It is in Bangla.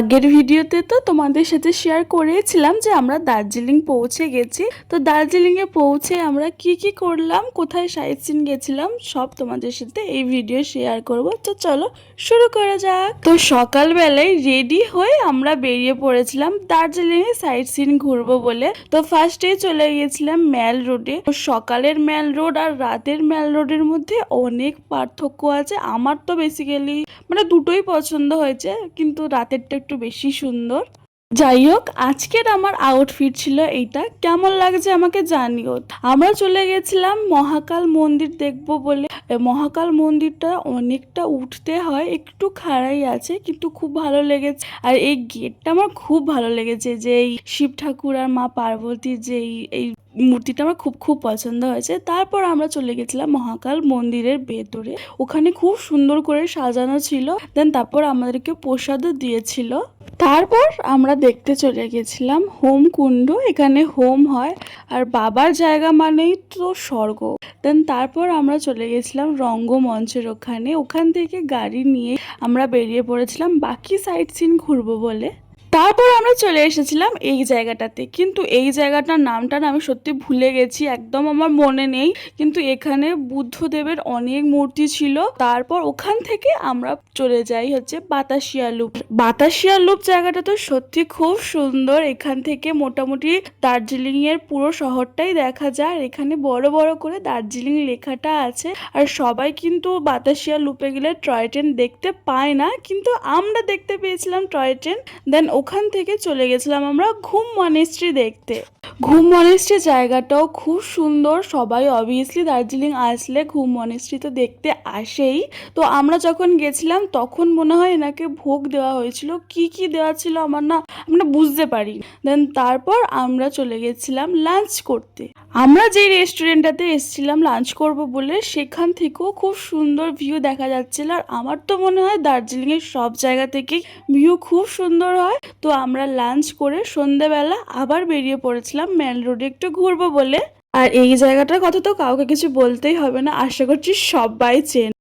আগের ভিডিওতে তো তোমাদের সাথে শেয়ার করেছিলাম যে আমরা দার্জিলিং পৌঁছে গেছি। তো দার্জিলিংয়ে পৌঁছে আমরা কি কি করলাম, কোথায় সাইট সিন গেছিলাম, সব তোমাদের সাথে এই ভিডিও শেয়ার করব। তো চলো শুরু করা যাক। তো সকালবেলায় রেডি হয়ে আমরা বেরিয়ে পড়েছিলাম দার্জিলিংয়ে সাইট সিন ঘুরবো বলে। তো ফার্স্টে চলে গিয়েছিলাম ম্যাল রোডে। সকালের ম্যাল রোড আর রাতের ম্যাল রোডের মধ্যে অনেক পার্থক্য আছে। আমার তো বেসিক্যালি দুটোই পছন্দ হয়েছে, কিন্তু রাতেরটা একটু বেশি সুন্দর। যাই হোক, আজকের আমার আউটফিট ছিল এইটা। কেমন লাগছে আমাকে জানিও। আমরা চলে গেছিলাম মহাকাল মন্দির দেখবো বলে। মহাকাল মন্দিরটা অনেকটা উঠতে হয়, একটু খাড়াই আছে, কিন্তু খুব ভালো লেগেছে। আর এই গেটটা আমার খুব ভালো লেগেছে, যে এই শিব ঠাকুর আর মা পার্বতীর যে এই মূর্তিটা আমার খুব খুব পছন্দ হয়েছে। তারপর আমরা চলে গেছিলাম মহাকাল মন্দিরের ভেতরে। ওখানে খুব সুন্দর করে সাজানো ছিল। দেন তারপর আমাদেরকে প্রসাদও দিয়েছিল। তারপর আমরা দেখতে চলে গেছিলাম হোম কুণ্ড। এখানে হোম হয়, আর বাবার জায়গা মানেই তো স্বর্গ। দেন তারপর আমরা চলে গেছিলাম রঙ্গমঞ্চের ওখান থেকে গাড়ি নিয়ে আমরা বেরিয়ে পড়েছিলাম বাকি সাইট সিন ঘুরবো বলে। তারপর আমরা চলে এসেছিলাম এই জায়গাটাতে, কিন্তু এই জায়গাটার নামটা না আমি সত্যি ভুলে গেছি, একদম আমার মনে নেই। কিন্তু এখানে বুদ্ধদেবের অনেক মূর্তি ছিল। তারপর ওখান থেকে আমরা চলে যাই হচ্ছে বাতাসিয়া লুপ। বাতাসিয়া লুপ জায়গাটা তো সত্যি খুব সুন্দর। এখান থেকে মোটামুটি দার্জিলিং এর পুরো শহরটাই দেখা যায়। এখানে বড় বড় করে দার্জিলিং লেখাটা আছে। আর সবাই কিন্তু বাতাসিয়া লুপে গেলে টয় ট্রেন দেখতে পায় না, কিন্তু আমরা দেখতে পেয়েছিলাম টয় ট্রেন। দেন ওখান থেকে চলে গেছিলাম আমরা ঘুম মনেস্ট্রি দেখতে। ঘুম মনেস্ট্রি জায়গাটাও খুব সুন্দর। সবাই অবভিয়াসলি দার্জিলিং আসলে ঘুম মনেস্ট্রি তো দেখতে আসেই। তো আমরা যখন গেছিলাম তখন মনে হয় এনাকে ভোগ দেওয়া হয়েছিল, কি কি দেওয়া ছিল আমরা বুঝতে পারি। দেন তারপর আমরা চলে গেছিলাম লাঞ্চ করতে। আমরা যেই রেস্টুরেন্টটাতে এসেছিলাম লাঞ্চ করব বলে, সেখান থেকেও খুব সুন্দর ভিউ দেখা যাচ্ছিল। আর আমার তো মনে হয় দার্জিলিংয়ের সব জায়গা থেকেই ভিউ খুব সুন্দর হয়। তো আমরা লাঞ্চ করে সন্ধ্যাবেলা আবার বেরিয়ে পড়েছিলাম ম্যাল রোডে একটু ঘুরবো বলে। আর এই জায়গাটার কথা তো কাউকে কিছু বলতেই হবে না, আশা করছি সবাই চেন।